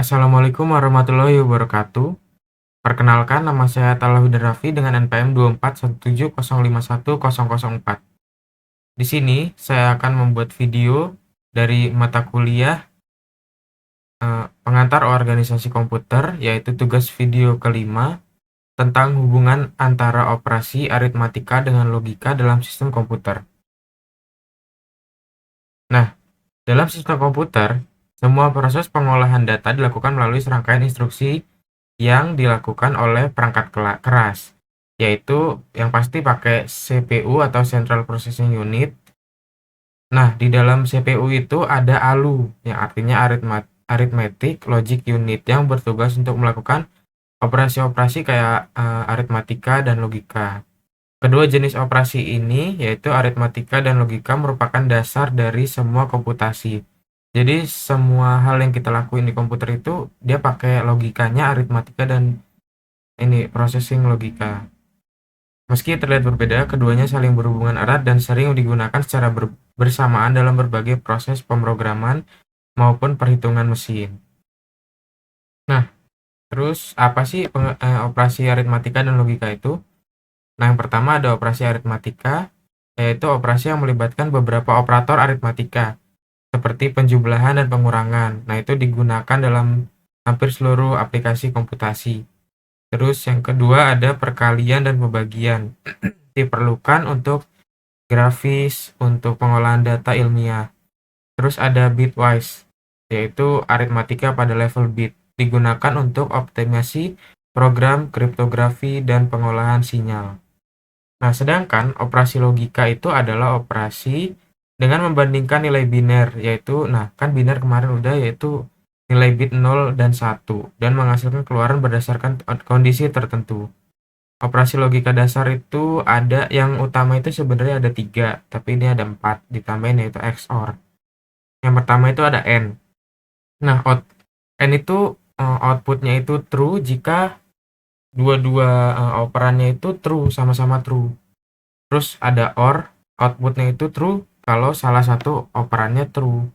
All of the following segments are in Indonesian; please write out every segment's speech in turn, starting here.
Assalamualaikum warahmatullahi wabarakatuh. Perkenalkan, nama saya Talahuddin Raffi dengan NPM 24170510004. Di sini saya akan membuat video dari mata kuliah pengantar organisasi komputer, yaitu tugas video kelima tentang hubungan antara operasi aritmatika dengan logika dalam sistem komputer. Nah, dalam sistem komputer, semua proses pengolahan data dilakukan melalui serangkaian instruksi yang dilakukan oleh perangkat keras, yaitu yang pasti pakai CPU atau Central Processing Unit. Nah, di dalam CPU itu ada ALU, yang artinya Arithmetic Logic Unit, yang bertugas untuk melakukan operasi-operasi kayak aritmatika dan logika. Kedua jenis operasi ini, yaitu aritmatika dan logika, merupakan dasar dari semua komputasi. Jadi semua hal yang kita lakuin di komputer itu dia pakai logikanya, aritmatika, dan ini processing logika. Meski terlihat berbeda, keduanya saling berhubungan erat dan sering digunakan secara bersamaan dalam berbagai proses pemrograman maupun perhitungan mesin. Nah, terus apa sih operasi aritmatika dan logika itu? Nah, yang pertama ada operasi aritmatika, yaitu operasi yang melibatkan beberapa operator aritmatika, seperti penjumlahan dan pengurangan. Nah, itu digunakan dalam hampir seluruh aplikasi komputasi. Terus yang kedua ada perkalian dan pembagian. Diperlukan untuk grafis, untuk pengolahan data ilmiah. Terus ada bitwise, yaitu aritmatika pada level bit. Digunakan untuk optimasi program kriptografi dan pengolahan sinyal. Nah, sedangkan operasi logika itu adalah operasi dengan membandingkan nilai biner, yaitu, nah kan biner kemarin udah, yaitu nilai bit 0 dan 1, dan menghasilkan keluaran berdasarkan kondisi tertentu. Operasi logika dasar itu ada, yang utama itu sebenarnya ada 3, tapi ini ada 4, ditambahin yaitu XOR. Yang pertama itu ada N. Nah, N itu outputnya itu true jika dua-dua operannya itu true, sama-sama true. Terus ada OR, outputnya itu true kalau salah satu operannya true.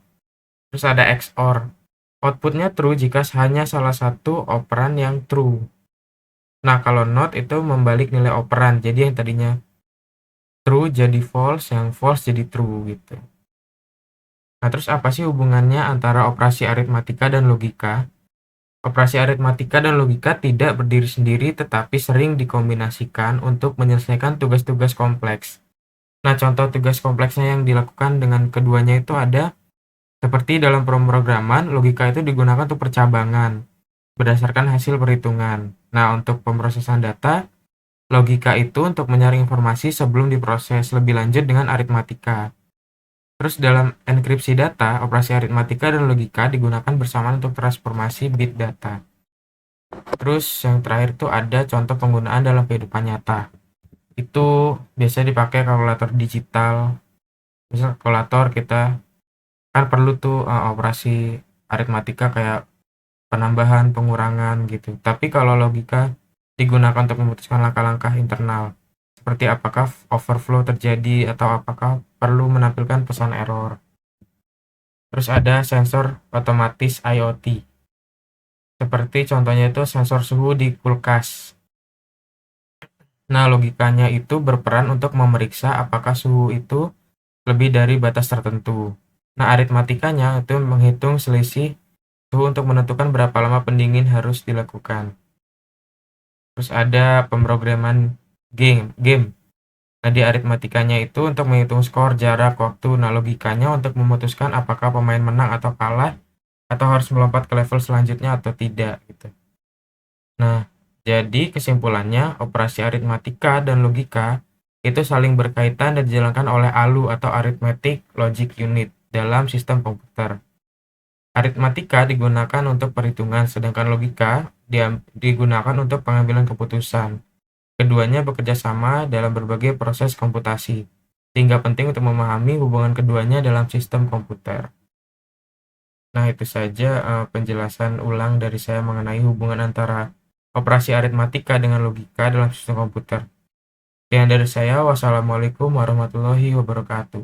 Terus ada XOR, outputnya true jika hanya salah satu operan yang true. Nah, kalau not itu membalik nilai operan, jadi yang tadinya true jadi false, yang false jadi true gitu. Nah, terus apa sih hubungannya antara operasi aritmatika dan logika? Operasi aritmatika dan logika tidak berdiri sendiri, tetapi sering dikombinasikan untuk menyelesaikan tugas-tugas kompleks. Nah, contoh tugas kompleksnya yang dilakukan dengan keduanya itu ada seperti dalam pemrograman, logika itu digunakan untuk percabangan berdasarkan hasil perhitungan. Nah, untuk pemrosesan data, logika itu untuk menyaring informasi sebelum diproses lebih lanjut dengan aritmatika. Terus dalam enkripsi data, operasi aritmatika dan logika digunakan bersamaan untuk transformasi bit data. Terus yang terakhir itu ada contoh penggunaan dalam kehidupan nyata. Itu biasanya dipakai kalkulator digital. Misal kalkulator kita kan perlu tuh operasi aritmatika kayak penambahan, pengurangan gitu. Tapi kalau logika digunakan untuk memutuskan langkah-langkah internal, seperti apakah overflow terjadi atau apakah perlu menampilkan pesan error. Terus ada sensor otomatis IoT, seperti contohnya itu sensor suhu di kulkas. Nah, logikanya itu berperan untuk memeriksa apakah suhu itu lebih dari batas tertentu. Nah, aritmatikanya itu menghitung selisih suhu untuk menentukan berapa lama pendingin harus dilakukan. Terus ada pemrograman game. Nah, di aritmatikanya itu untuk menghitung skor, jarak, waktu. Nah, logikanya untuk memutuskan apakah pemain menang atau kalah, atau harus melompat ke level selanjutnya atau tidak gitu. Nah, jadi kesimpulannya, operasi aritmatika dan logika itu saling berkaitan dan dijalankan oleh ALU atau Arithmetic Logic Unit dalam sistem komputer. Aritmatika digunakan untuk perhitungan, sedangkan logika digunakan untuk pengambilan keputusan. Keduanya bekerja sama dalam berbagai proses komputasi, sehingga penting untuk memahami hubungan keduanya dalam sistem komputer. Nah, itu saja penjelasan ulang dari saya mengenai hubungan antara operasi aritmatika dengan logika dalam sistem komputer. Sekian dari saya, wassalamualaikum warahmatullahi wabarakatuh.